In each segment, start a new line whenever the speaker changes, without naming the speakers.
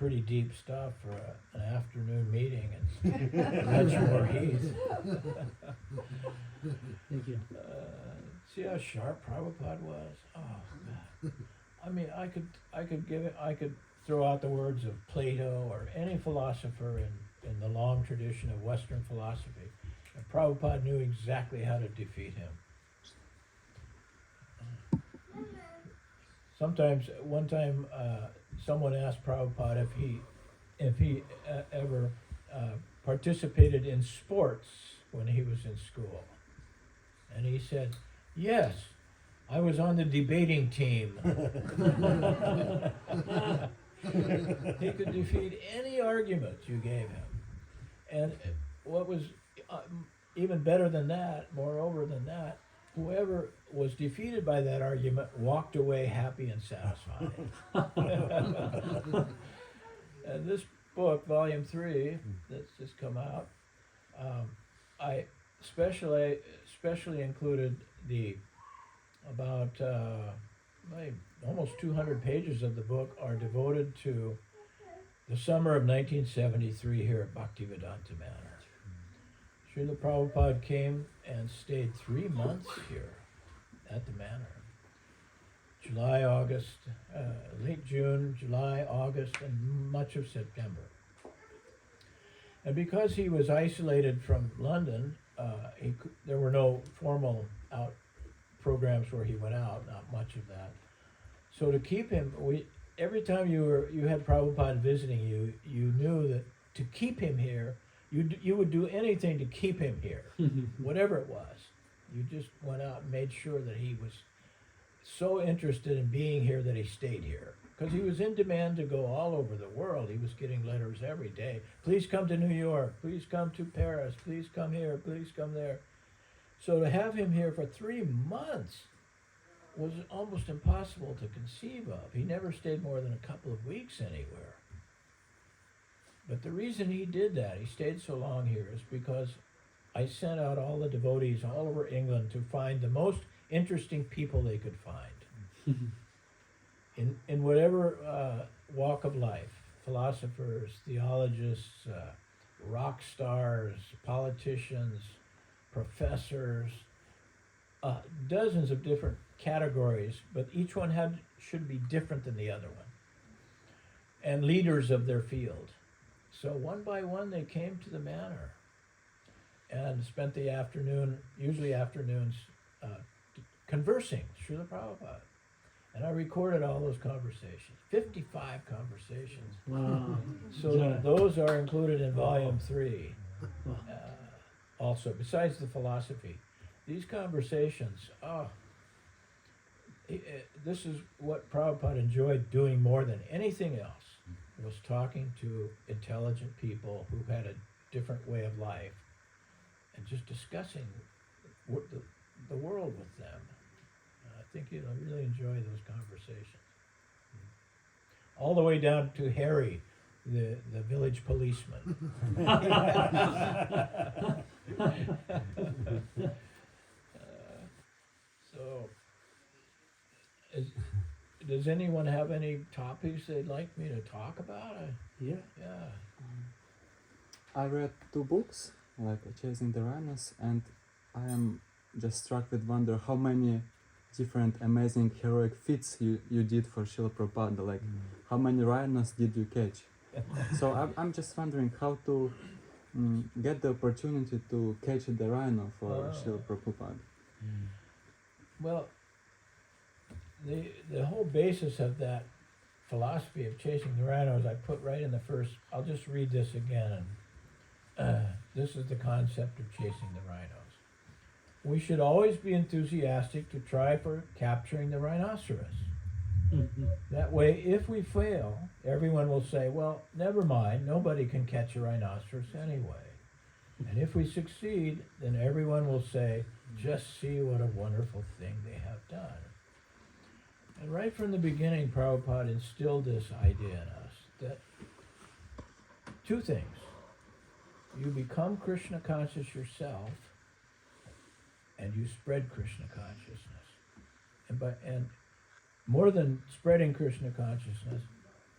pretty deep stuff for an afternoon meeting in Ledgemore Heath.
Thank you.
See how sharp Prabhupada was? Oh man! I mean, I could throw out the words of Plato or any philosopher in the long tradition of Western philosophy, and Prabhupada knew exactly how to defeat him. One time, someone asked Prabhupada if he ever participated in sports when he was in school, and he said, "Yes, I was on the debating team." He could defeat any argument you gave him, and what was even better than that, moreover than that, whoever was defeated by that argument walked away happy and satisfied. And this book, Volume 3, that's just come out, I especially included the about almost 200 pages of the book are devoted to the summer of 1973 here at Bhaktivedanta Manor. Srila Prabhupada came and stayed 3 months here at the manor. July, August, late June, July, August, and much of September. And because he was isolated from London, there were no formal out programs where he went out, not much of that. So to keep him, every time you had Prabhupada visiting you, you knew that to keep him here, you would do anything to keep him here, whatever it was. You just went out and made sure that he was so interested in being here that he stayed here. Because he was in demand to go all over the world. He was getting letters every day. Please come to New York. Please come to Paris. Please come here. Please come there. So to have him here for 3 months was almost impossible to conceive of. He never stayed more than a couple of weeks anywhere. But the reason he did that, he stayed so long here, is because I sent out all the devotees all over England to find the most interesting people they could find. In whatever walk of life, philosophers, theologists, rock stars, politicians, professors, dozens of different categories, but each one should be different than the other one, and leaders of their field. So one by one they came to the manor and spent the afternoon, usually afternoons, conversing, Srila Prabhupada. And I recorded all those conversations, 55 conversations.
Wow.
So those are included in Volume 3 also, besides the philosophy. These conversations, this is what Prabhupada enjoyed doing more than anything else, was talking to intelligent people who had a different way of life and just discussing the world with them. I think you'll really enjoy those conversations. All the way down to Harry, the village policeman. Does anyone have any topics they'd like me to talk about?
Yeah.
I read 2 books, like Chasing the Rhinos, and I am just struck with wonder how many different amazing heroic feats you did for Srila Prabhupada, like how many rhinos did you catch? So I'm just wondering how to get the opportunity to catch the rhino for Srila Prabhupada.
Well, the whole basis of that philosophy of chasing the rhinos I put right in the first. I'll just read this again. This is the concept of chasing the rhinos. We should always be enthusiastic to try for capturing the rhinoceros. That way, if we fail, everyone will say, well, never mind, nobody can catch a rhinoceros anyway. And if we succeed, then everyone will say, just see what a wonderful thing they have done. And right from the beginning, Prabhupada instilled this idea in us, that 2 things. You become Krishna conscious yourself, and you spread Krishna consciousness. And more than spreading Krishna consciousness,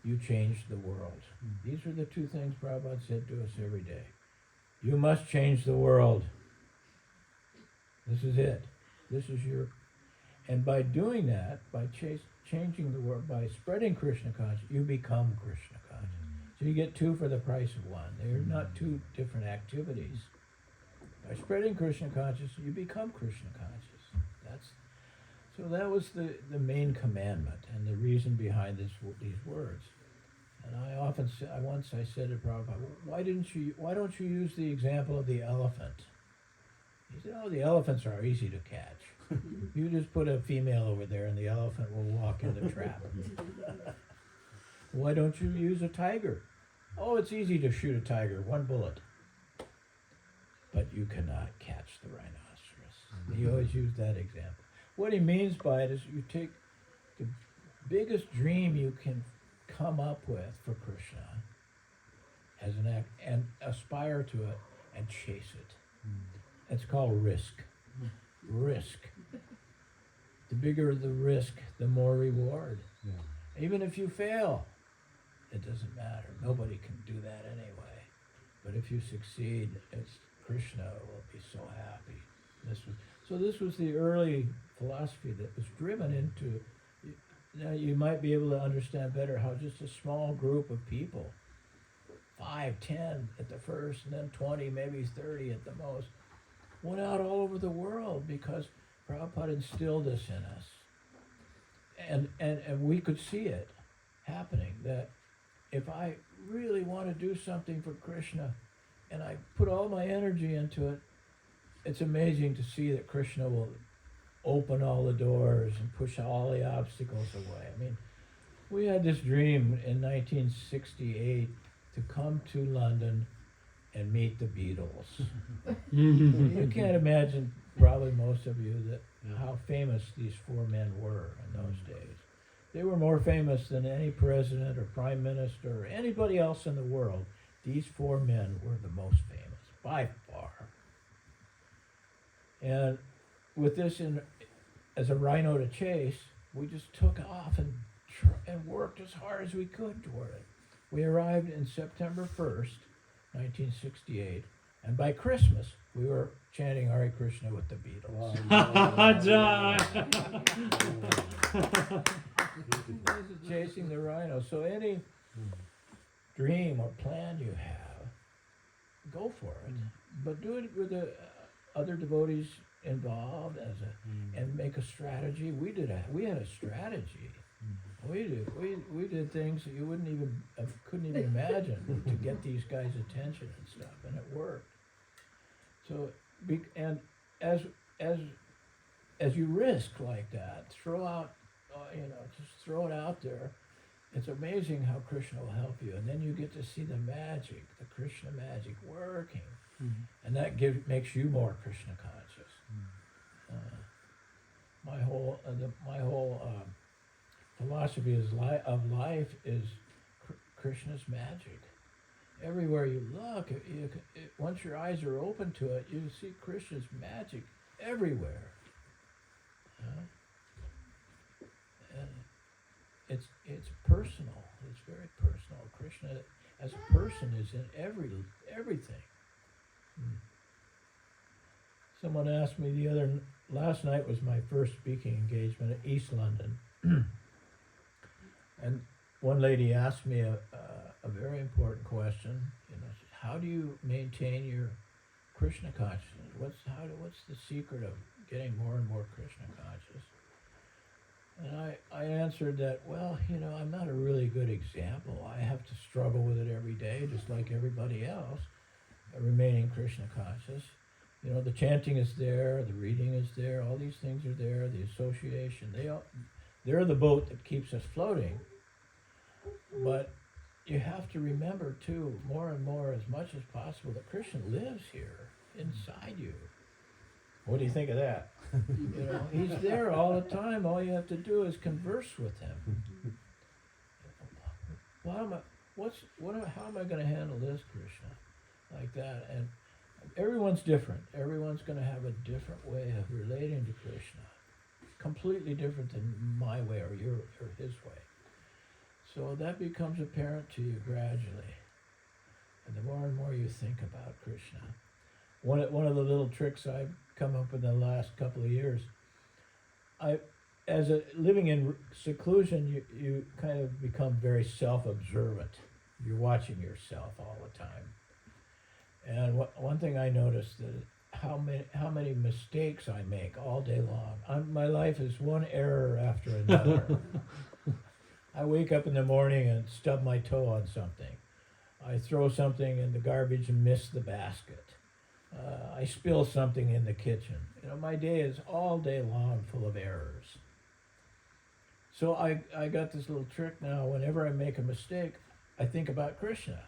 you change the world. These are the two things Prabhupada said to us every day. You must change the world. This is it. This is your... And by doing that, by changing the world, by spreading Krishna consciousness, you become Krishna conscious. So you get two for the price of one. They're not two different activities. By spreading Krishna consciousness, you become Krishna conscious. So that was the main commandment and the reason behind these words. And once I said to Prabhupada, why don't you use the example of the elephant? He said, oh, the elephants are easy to catch. You just put a female over there and the elephant will walk in the trap. Why don't you use a tiger? Oh, it's easy to shoot a tiger, one bullet. But you cannot catch the rhinoceros. He always used that example. What he means by it is you take the biggest dream you can come up with for Krishna as an act and aspire to it and chase it. It's called risk. Risk. The bigger the risk, the more reward. Yeah. Even if you fail, it doesn't matter. Nobody can do that anyway. But if you succeed, Krishna will be so happy. This was the early philosophy that was driven into. Now you might be able to understand better how just a small group of people, 5, 10 at the first, and then 20, maybe 30 at the most, went out all over the world because Prabhupada instilled this in us. And we could see it happening, that if I really want to do something for Krishna and I put all my energy into it, it's amazing to see that Krishna will open all the doors and push all the obstacles away. I mean, we had this dream in 1968 to come to London and meet the Beatles. You can't imagine, probably most of you, how famous these four men were in those days. They were more famous than any president or prime minister or anybody else in the world. These four men were the most famous, by far. And with this as a rhino to chase, we just took off and worked as hard as we could toward it. We arrived in September 1st, 1968, and by Christmas, we were chanting Hare Krishna with the Beatles. This is chasing the rhino. So any dream or plan you have, go for it. But do it with other devotees involved and make a strategy. We had a strategy. We did things that you couldn't even imagine to get these guys' attention and stuff, and it worked. So and as you risk like that, throw out, just throw it out there. It's amazing how Krishna will help you, and then you get to see the magic, the Krishna magic working, and that makes you more Krishna conscious. My whole philosophy of life is Krishna's magic. Everywhere you look, once your eyes are open to it, you see Krishna's magic everywhere. And it's personal. It's very personal. Krishna, as a person, is in everything. Someone asked me last night was my first speaking engagement at East London. And one lady asked me a very important question. How do you maintain your Krishna consciousness? What's the secret of getting more and more Krishna conscious? And I answered that, I'm not a really good example. I have to struggle with it every day, just like everybody else, remaining Krishna conscious. The chanting is there, the reading is there, all these things are there, the association. They're the boat that keeps us floating. But you have to remember, too, more and more, as much as possible, that Krishna lives here, inside you. What do you think of that? He's there all the time. All you have to do is converse with him. How am I going to handle this, Krishna? Like that. And everyone's different. Everyone's going to have a different way of relating to Krishna. Completely different than my way or his way. So that becomes apparent to you gradually. And the more and more you think about Krishna. One of the little tricks I've come up with in the last couple of years, living in seclusion, you kind of become very self-observant. You're watching yourself all the time. And one thing I noticed that how many mistakes I make all day long. My life is one error after another. I wake up in the morning and stub my toe on something. I throw something in the garbage and miss the basket. I spill something in the kitchen. My day is all day long full of errors. So I got this little trick now. Whenever I make a mistake, I think about Krishna.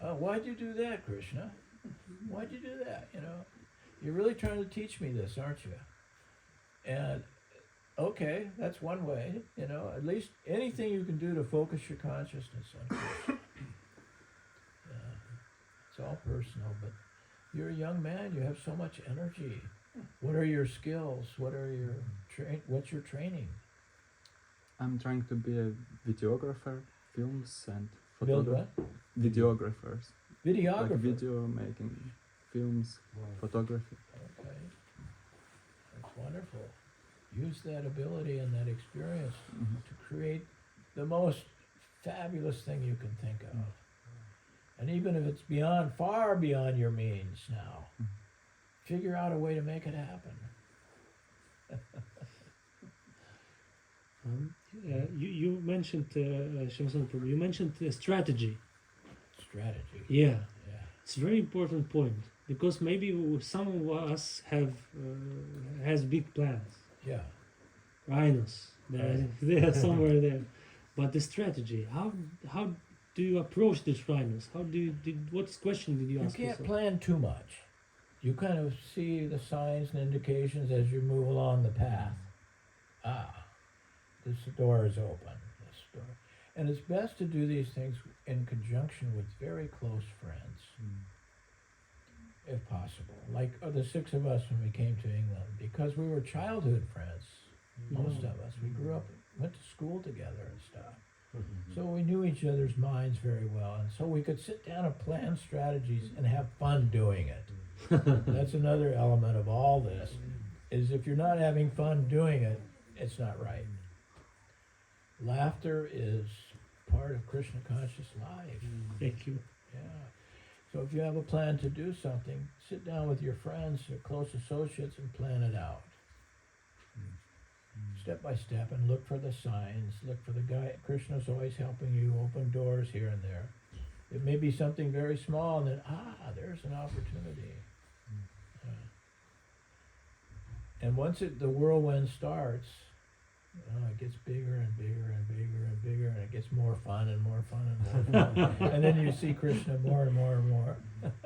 Oh, why'd you do that, Krishna? Why'd you do that? You're really trying to teach me this, aren't you? And okay, that's one way. At least anything you can do to focus your consciousness on Krishna. It's all personal, but you're a young man. You have so much energy. What are your skills? What's your training?
I'm trying to be a videographer, films and
Build
photographer.
what?
Videographers.
Videographer.
Like video making, films, photography.
Okay. That's wonderful. Use that ability and that experience to create the most fabulous thing you can think of. And even if it's far beyond your means now, figure out a way to make it happen.
You mentioned, Shyamasundara Prabhu, you mentioned strategy.
Strategy.
Yeah.
Yeah.
It's a very important point because maybe some of us has big plans.
Yeah.
Rhinos, they are somewhere there. But the strategy, how do you approach these rhinos? What question did you ask
You can't
yourself?
plan too much. You kind of see the signs and indications as you move along the path. This door is open. And it's best to do these things in conjunction with very close friends, if possible. Like the six of us when we came to England, because we were childhood friends, most of us. We grew up, went to school together and stuff. So we knew each other's minds very well, and so we could sit down and plan strategies and have fun doing it. That's another element of all this, is if you're not having fun doing it, it's not right. Laughter is part of Krishna conscious life.
Thank you.
Yeah. So if you have a plan to do something, sit down with your friends, your close associates, and plan it out. Step by step, and look for the signs. Look for the guy. Krishna's always helping you open doors here and there. It may be something very small, and then there's an opportunity. And once the whirlwind starts, it gets bigger and bigger and bigger and bigger, and it gets more fun and more fun and more fun. And then you see Krishna more and more and more.
I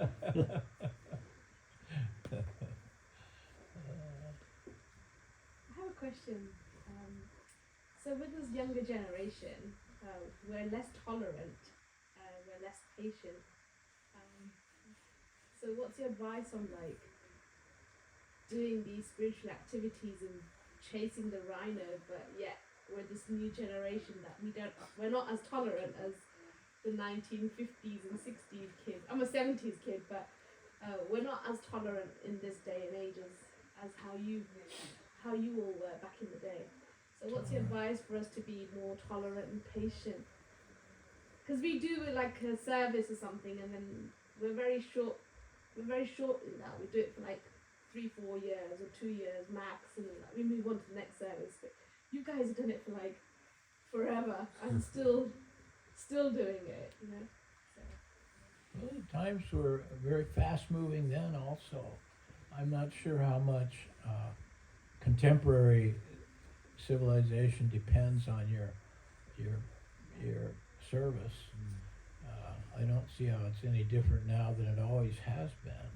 have a question. So with this younger generation, we're less tolerant, we're less patient. So what's your advice on doing these spiritual activities and chasing the rhino, but yet we're this new generation that we're not as tolerant as the 1950s and 60s kids. I'm a 70s kid, but we're not as tolerant in this day and age as how you all were back in the day. So what's your advice for us to be more tolerant and patient? Because we do like a service or something, and then we're very short in that. We do it for 3-4 years or 2 years max, and we move on to the next service. But you guys have done it for forever and still doing it, So.
Well, the times were very fast moving then also. I'm not sure how much contemporary civilization depends on your service. I don't see how it's any different now than it always has been.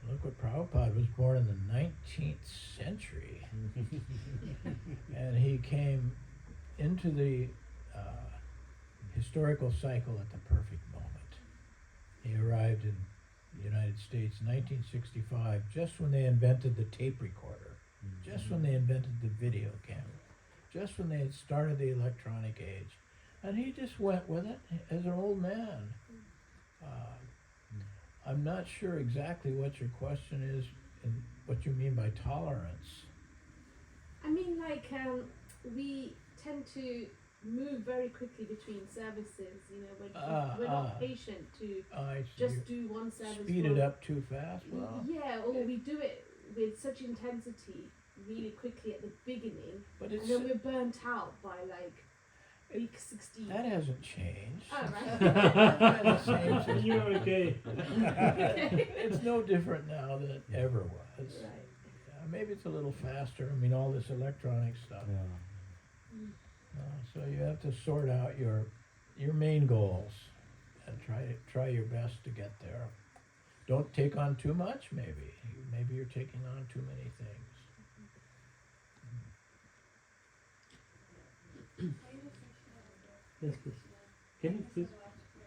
Look what Prabhupada was born in the 19th century. And he came into the historical cycle at the perfect moment. He arrived in the United States in 1965, just when they invented the tape recorder, just when they invented the video camera, just when they had started the electronic age. And he just went with it as an old man. I'm not sure exactly what your question is and what you mean by tolerance.
I mean, like, we tend to move very quickly between services, you know, we're not patient to
I see.
just do one service.
Speed it up too fast. Well,
Yeah, or we do it with such intensity really quickly at the beginning,
but
and
it's
then we're burnt out by like week 16.
that hasn't changed.
Oh, right.
The same system.
You're okay.
It's no different now than it ever was.
Right.
Maybe it's a little faster. I mean, all this electronic stuff. So you have to sort out your main goals and try your best to get there. Don't take on too much. Maybe you're taking on too many things.
Yes, please. Can you please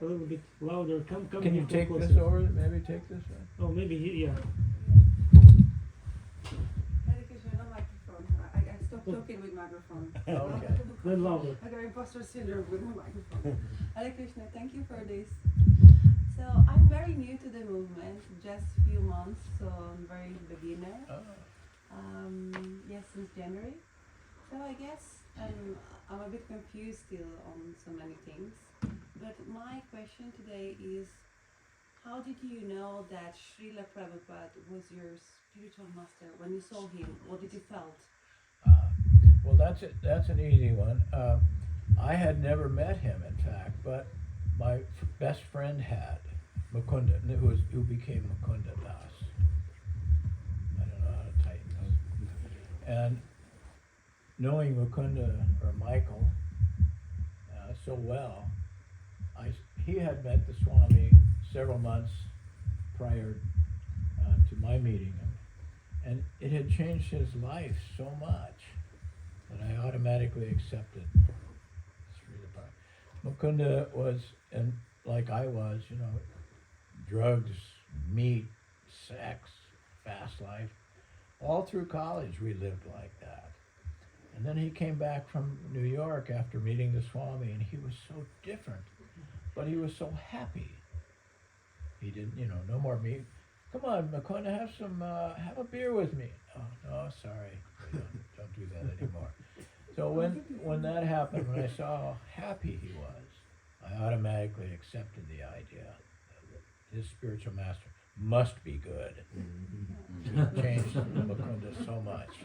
a little bit louder? Come
Can you
come
take
closer.
this over? Maybe take this one.
Oh, maybe yeah.
Hare Krishna, no microphone. I stopped talking with microphone.
Okay.
Then louder.
I got imposter syndrome with my microphone. Hare Krishna, thank you for this. So I'm very new to the movement, just few months, so I'm very beginner. Yes, since January. So I guess I'm a bit confused still on so many things. But my question today is, how did you know that Srila Prabhupada was your spiritual master? When you saw him, what did you felt?
Well, that's an easy one. I had never met him, in fact, but my best friend had, Mukunda, who became Mukunda Das. I don't know how to tighten this. And knowing Mukunda, or Michael, so well, he had met the Swami several months prior to my meeting him. And it had changed his life so much that I automatically accepted Srila Prabhupada. Mukunda was, and like I was, you know, drugs, meat, sex, fast life. All through college we lived like that. And then he came back from New York after meeting the Swami, and he was so different, but he was so happy. He didn't, you know, no more meat. Come on, Mukunda, have a beer with me. Oh, no, sorry, don't do that anymore. So when that happened, when I saw how happy he was, I automatically accepted the idea that his spiritual master must be good. It changed Mukunda so much.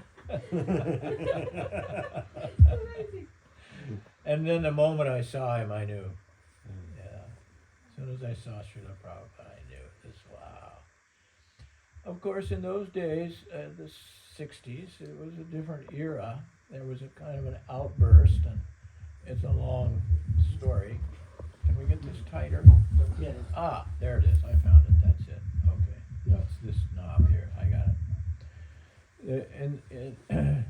And then the moment I saw him, I knew. Yeah. As soon as I saw Srila Prabhupada, I knew this. Wow. Of course, in those days, the 60s, it was a different era. There was a kind of an outburst, and it's a long story. Can we get this tighter?
Yeah.
Ah, there it is. I found it. That's it. Okay. No, it's this knob here. I got it. And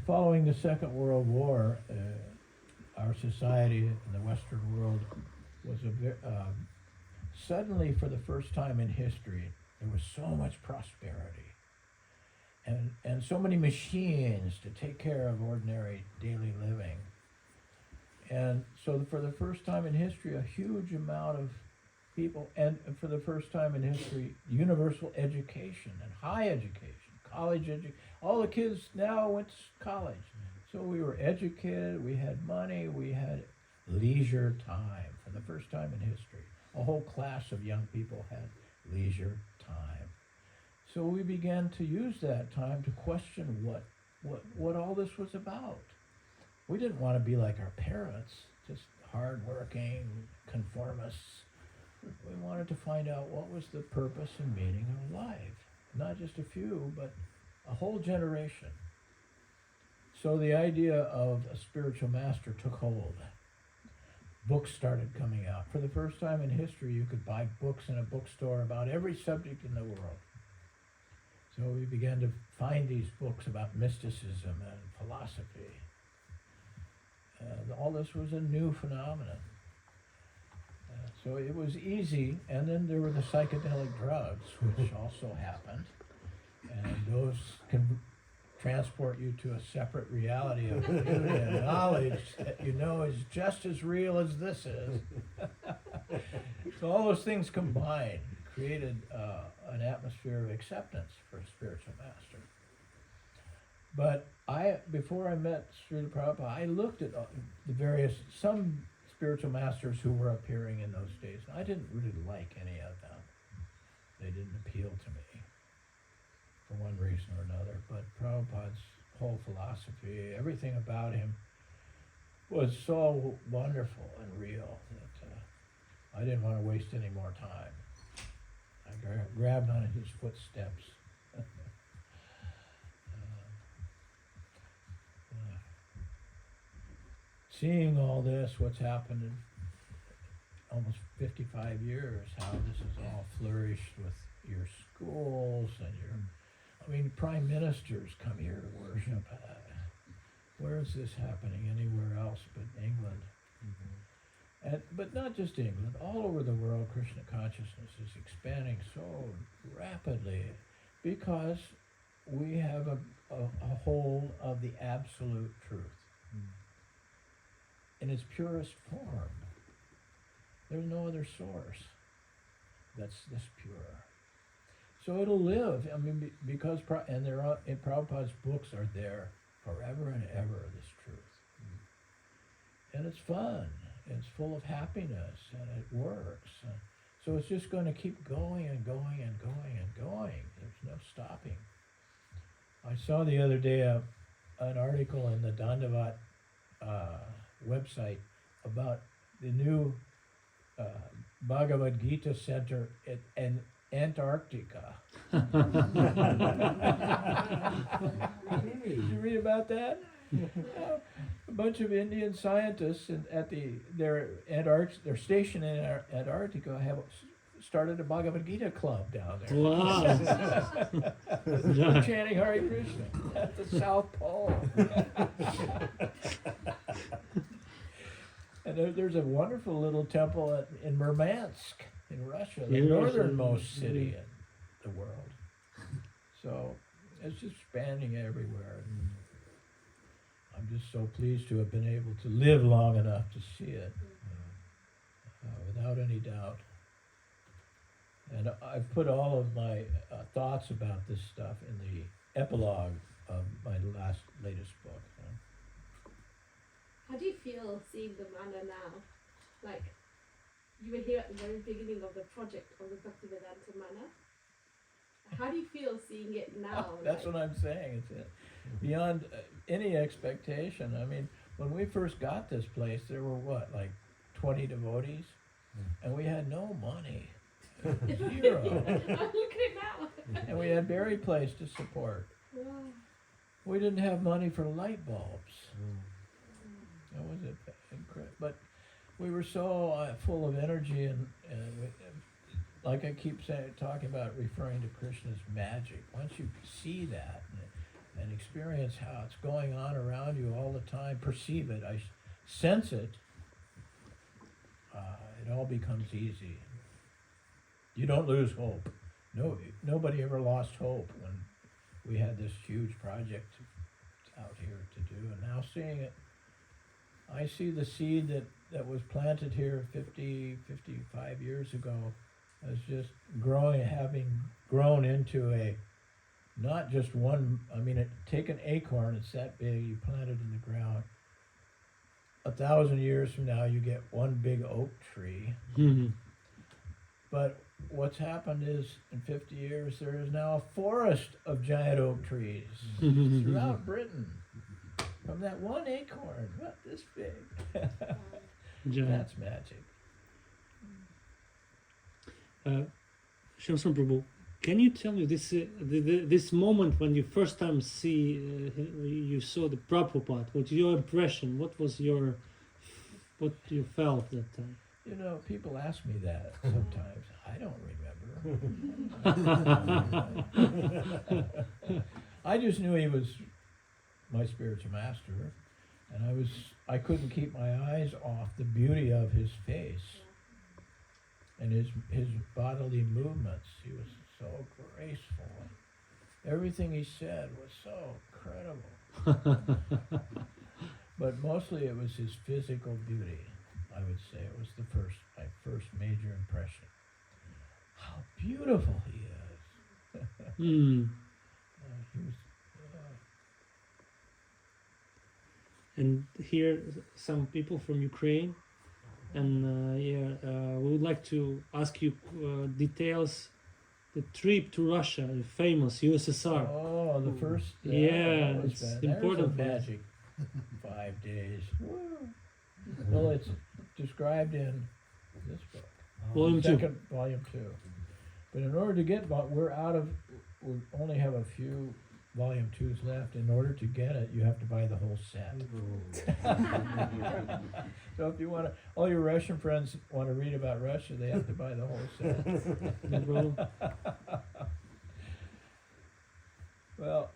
following the Second World War, our society in the Western world was suddenly, for the first time in history, there was so much prosperity and so many machines to take care of ordinary daily living. And so for the first time in history, a huge amount of people, and for the first time in history, universal education and high education, college education. All the kids now went to college. So we were educated, we had money, we had leisure time for the first time in history. A whole class of young people had leisure time. So we began to use that time to question what all this was about. We didn't want to be like our parents, just hardworking conformists. We wanted to find out what was the purpose and meaning of life. Not just a few, but a whole generation. So the idea of a spiritual master took hold. Books started coming out. For the first time in history, you could buy books in a bookstore about every subject in the world. So we began to find these books about mysticism and philosophy. All this was a new phenomenon. So it was easy, and then there were the psychedelic drugs, which also happened. And those transport you to a separate reality of beauty and knowledge that you know is just as real as this is. So all those things combined created an atmosphere of acceptance for a spiritual master. But before I met Srila Prabhupada, I looked at some spiritual masters who were appearing in those days, and I didn't really like any of them. They didn't appeal to me for one reason or another. But Prabhupada's whole philosophy, everything about him was so wonderful and real that I didn't want to waste any more time. I grabbed on his footsteps. Seeing all this, what's happened in almost 55 years, how this has all flourished with your schools and prime ministers come here to worship. Where is this happening anywhere else but England? But not just England, all over the world, Krishna consciousness is expanding so rapidly because we have a hold of the absolute truth in its purest form. There's no other source that's this pure. So it'll live. Because Prabhupada's books are there forever and ever, this truth. And it's fun. It's full of happiness, and it works. So it's just going to keep going and going and going and going. There's no stopping. I saw the other day an article in the Dandavat website about the new Bhagavad Gita Center in Antarctica. Did you read about that? A bunch of Indian scientists they're stationed in Antarctica have started a Bhagavad Gita club down there.
Wow.
They're chanting Hare Krishna at the South Pole. And there's a wonderful little temple in Murmansk in Russia, the northernmost city in the world. So it's just expanding everywhere. And I'm just so pleased to have been able to live long enough to see it, without any doubt. And I've put all of my thoughts about this stuff in the epilogue of my latest book.
How do you feel seeing the manna now? Like, you were here at the very beginning of the project of the Bhaktivedanta manna. How do you feel seeing it now?
That's what I'm saying. It's beyond any expectation. When we first got this place, there were 20 devotees, and we had no money. Zero.
Look at it now.
And we had Berry Place to support.
Wow.
We didn't have money for light bulbs. That was incredible. But we were so full of energy and like I keep talking about, referring to Krishna's magic. Once you see that and experience how it's going on around you all the time, perceive it, I sense it, it all becomes easy. You don't lose hope. Nobody ever lost hope when we had this huge project out here to do. And now seeing it, I see the seed that was planted here 55 years ago as just growing, having grown into not just one, take an acorn, it's that big, you plant it in the ground. 1,000 years from now, you get one big oak tree. But what's happened is, in 50 years, there is now a forest of giant oak trees throughout Britain. From that one acorn, what, this big? That's magic.
Shyamasundara Prabhu, can you tell me this moment when you first time you saw the Prabhupada? What's your impression? What you felt that time?
People ask me that sometimes. I don't remember. I just knew he was my spiritual master, and I couldn't keep my eyes off the beauty of his face and his bodily movements. He was so graceful Everything he said was so incredible. But mostly it was his physical beauty, I would say. It was my first major impression. How beautiful he is.
Mm.
He was,
And here, some people from Ukraine, and we would like to ask you details. The trip to Russia, the famous USSR.
oh, the first.
Yeah,
that was
it's
bad.
important
That
for
was
us.
a magic 5 days. Woo. Well, it's described in this book.
Volume 2.
Volume 2. But in order to get, we only have a few volume 2s left. In order to get it, you have to buy the whole set. So if you want to, all your Russian friends want to read about Russia, they have to buy the whole set.
No problem.
Well,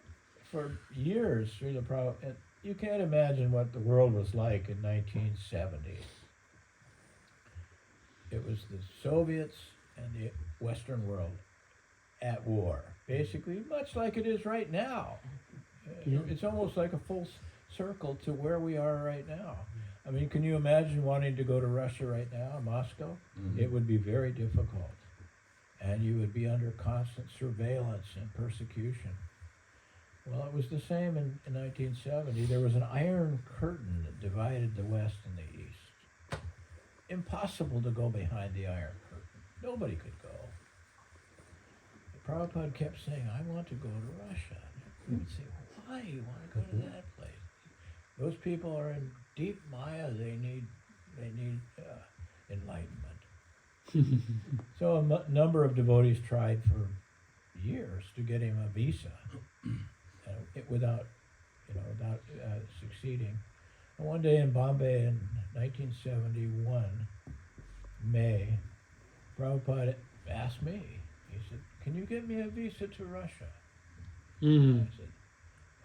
for years, Srila Prabhupada, you can't imagine what the world was like in 1970. It was the Soviets and the Western world at war, basically, much like it is right now.
Yeah.
It's almost like a full circle to where we are right now. I mean, can you imagine wanting to go to Russia right now, Moscow? It would be very difficult. And you would be under constant surveillance and persecution. Well, it was the same in 1970. There was an iron curtain that divided the West and the East. Impossible to go behind the iron curtain. Nobody could go. Prabhupada kept saying, I want to go to Russia. We would say, why do you want to go to that place? Those people are in deep Maya. They need enlightenment. So a number of devotees tried for years to get him a visa, without succeeding. And one day in Bombay in 1971, May, Prabhupada asked me. He said, "Can you get me a visa to Russia?"
Mm.
I said,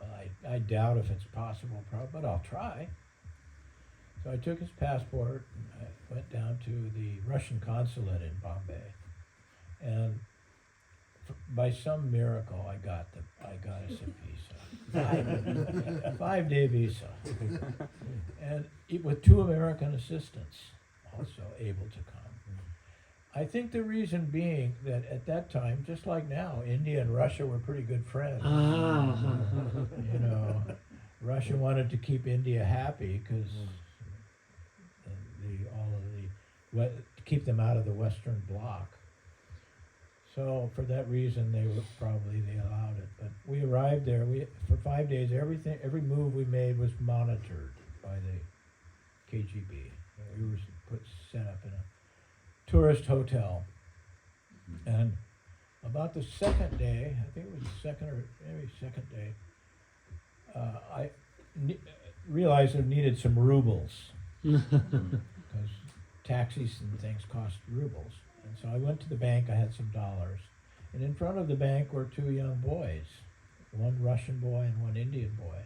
"Well, I doubt if it's possible, Prabhupada, but I'll try." So I took his passport and I went down to the Russian consulate in Bombay, and by some miracle, I got us a visa, 5-day visa, and with 2 American assistants also able to come. I think the reason being that at that time, just like now, India and Russia were pretty good friends.
Ah.
You know, Russia wanted to keep India happy because to keep them out of the Western Bloc. So for that reason, they allowed it. But we arrived there. For 5 days, every move we made was monitored by the KGB. We were set up in a tourist hotel. And about the second day, I think it was the second day, I realized I needed some rubles because taxis and things cost rubles. And so I went to the bank. I had some dollars, and in front of the bank were 2 young boys, one Russian boy and one Indian boy.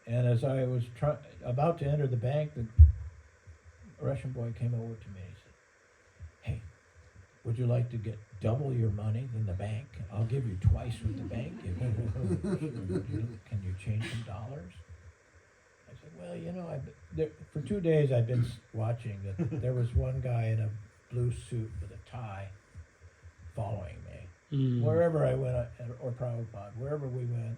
And as I was about to enter the bank, the Russian boy came over to me and he said, "Hey, would you like to get double your money than the bank? I'll give you twice what the bank gives you. Can you change some dollars?" I said, "Well, for 2 days I've been watching that there was one guy in a blue suit with a tie following me.
Mm.
Wherever I went, or Prabhupada, wherever we went.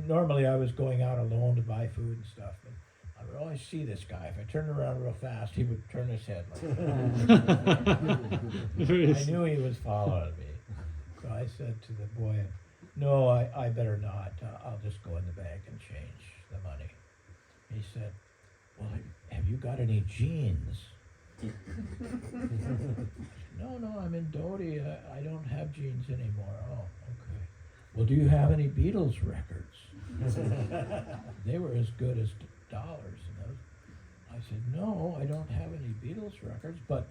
Normally I was going out alone to buy food and stuff, but I would always see this guy. If I turned around real fast, he would turn his head like that. I knew he was following me. So I said to the boy, "No, I better not. I'll just go in the bank and change the money." He said, "Well, have you got any jeans?" No, I'm in Dodi. I don't have jeans anymore. Oh, okay. Well, do you have any Beatles records? They were as good as dollars. I said, "No, I don't have any Beatles records, but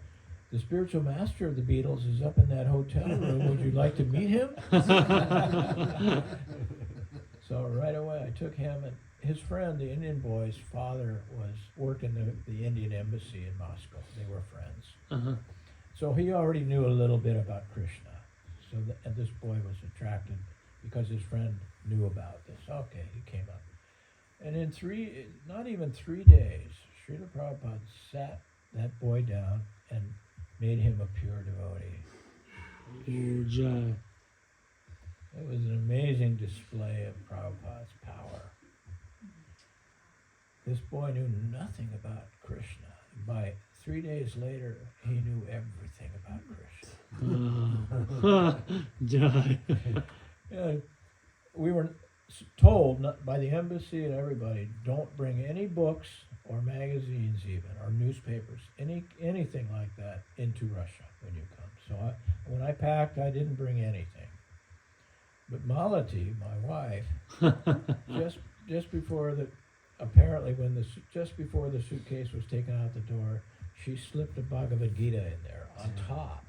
the spiritual master of the Beatles is up in that hotel room. Would you like to meet him?" So right away I took him, and his friend, the Indian boy's father, worked in the Indian embassy in Moscow. They were friends.
Uh-huh.
So he already knew a little bit about Krishna. So and this boy was attracted because his friend knew about this. Okay, he came up. And in not even 3 days, Srila Prabhupada sat that boy down and made him a pure devotee.
Oh, Jai.
It was an amazing display of Prabhupada's power. This boy knew nothing about Krishna. By 3 days later, he knew everything about Krishna.
Jai.
We were told by the embassy and everybody, don't bring any books or magazines even, or newspapers, anything like that into Russia when you come. So when I packed, I didn't bring anything. But Malati, my wife, just before just before the suitcase was taken out the door, she slipped a Bhagavad Gita in there on top.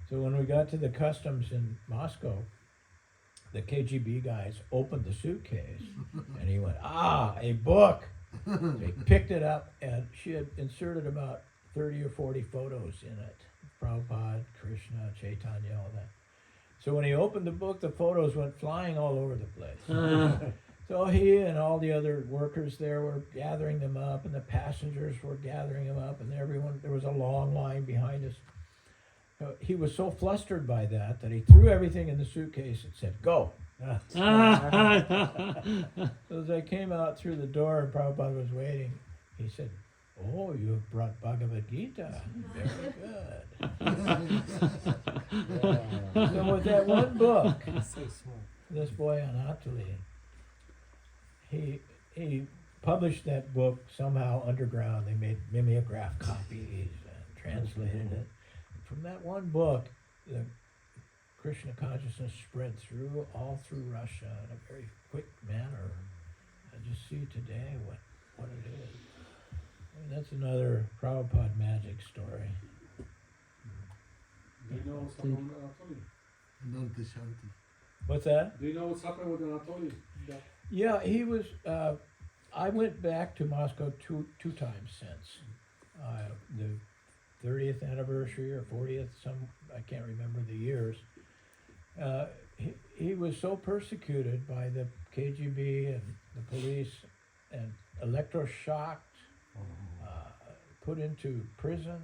So when we got to the customs in Moscow, the KGB guys opened the suitcase and he went, a book. So he picked it up and she had inserted about 30 or 40 photos in it. Prabhupada, Krishna, Chaitanya, all that. So when he opened the book, the photos went flying all over the place. So he and all the other workers there were gathering them up, and the passengers were gathering them up, and there was a long line behind us. He was so flustered by that he threw everything in the suitcase and said, "Go." So as I came out through the door and Prabhupada was waiting, he said, "Oh, you have brought Bhagavad Gita. Very good." So with that one book, this boy Anatoli, he published that book somehow underground. They made mimeograph copies and translated it. From that one book, the Krishna consciousness spread all through Russia in a very quick manner. I just see today what it is. And that's another Prabhupada magic story.
Do you know what's happening with Anatoly?
What's that?
Do you know what's happening with Anatoly?
Yeah, he was. I went back to Moscow two times since the 30th anniversary or 40th. I can't remember the years. He was so persecuted by the KGB and the police and electroshocked, put into prison.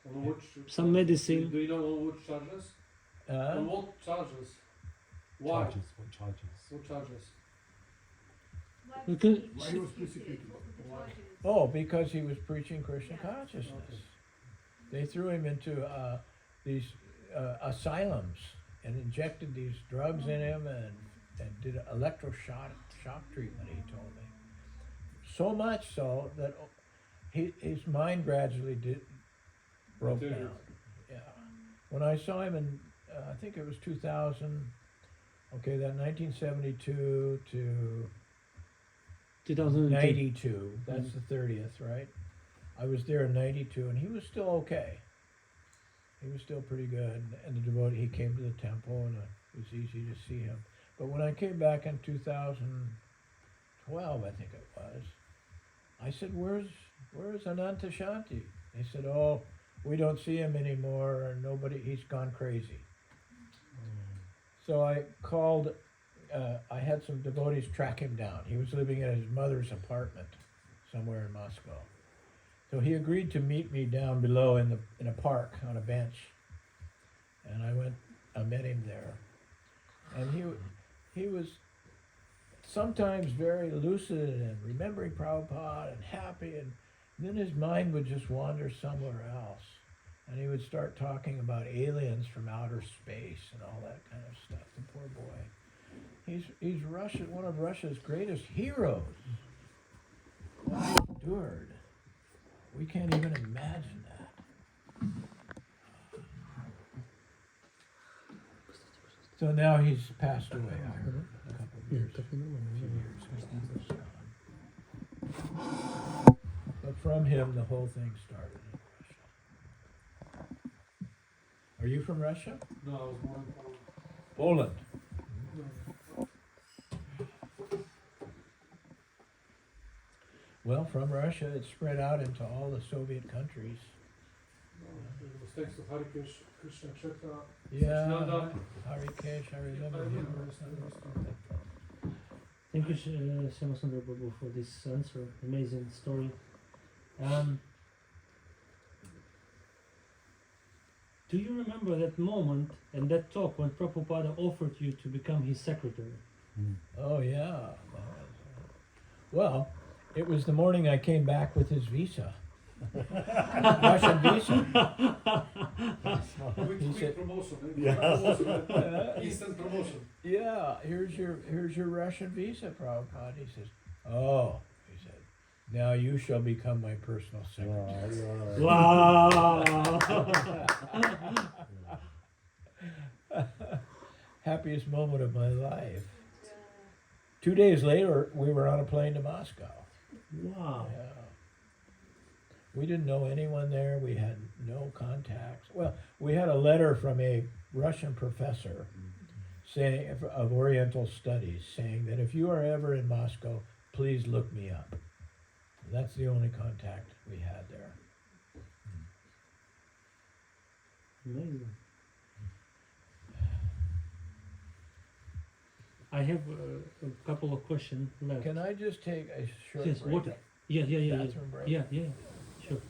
On which,
Some medicine.
Do you know on which charges? On what charges? Why?
What charges?
What charges?
We can-
Why
he was persecuted?
Oh, because he was preaching Krishna consciousness. They threw him into these asylums and injected these drugs in him and did electroshock treatment, he told me. So much so that his mind gradually broke down. Yeah. When I saw him in, I think it was 2000, that 1972 to
2002.
92, that's the 30th, right? I was there in 92 and he was still okay. He was still pretty good. And the devotee, he came to the temple and it was easy to see him. But when I came back in 2012, I think it was, I said, where's Ananta Shanti? They said, oh, we don't see him anymore, or he's gone crazy. So I called, I had some devotees track him down. He was living in his mother's apartment somewhere in Moscow. So he agreed to meet me down below in a park on a bench. And I met him there. And he was sometimes very lucid and remembering Prabhupada and happy, and then his mind would just wander somewhere else. And he would start talking about aliens from outer space and all that kind of stuff. The poor boy. He's one of Russia's greatest heroes. What he endured. We can't even imagine that. So now he's passed away, I heard, a couple of years. But from him, the whole thing started in Russia. Are you from Russia?
No, I was born in
Poland. Well, from Russia, it spread out into all the Soviet countries.
No, it was thanks to Harikesh, Krishna Kshetra,
Yeah,
Nanda.
Harikesh, I remember him.
Thank you, Shyamasundara Prabhu, for this answer. Amazing story. Do you remember that moment and that talk when Prabhupada offered you to become his secretary?
Oh yeah. Well, it was the morning I came back with his visa. Russian visa.
Quick,
He
quick
said-
promotion.
Yeah.
Promotion, instant promotion.
Yeah, here's your Russian visa, Prabhupada. He says, oh, he said, now you shall become my personal secretary.
Wow!
Happiest moment of my life. 2 days later, we were on a plane to Moscow.
Wow!
Yeah. We didn't know anyone there. We had no contacts. Well, we had a letter from a Russian professor saying of Oriental Studies saying that if you are ever in Moscow, please look me up. That's the only contact we had there.
Amazing. I have a couple of questions left.
Can I just take a short
Yes,
break?
water. Yeah.
Bathroom break?
Yeah, sure.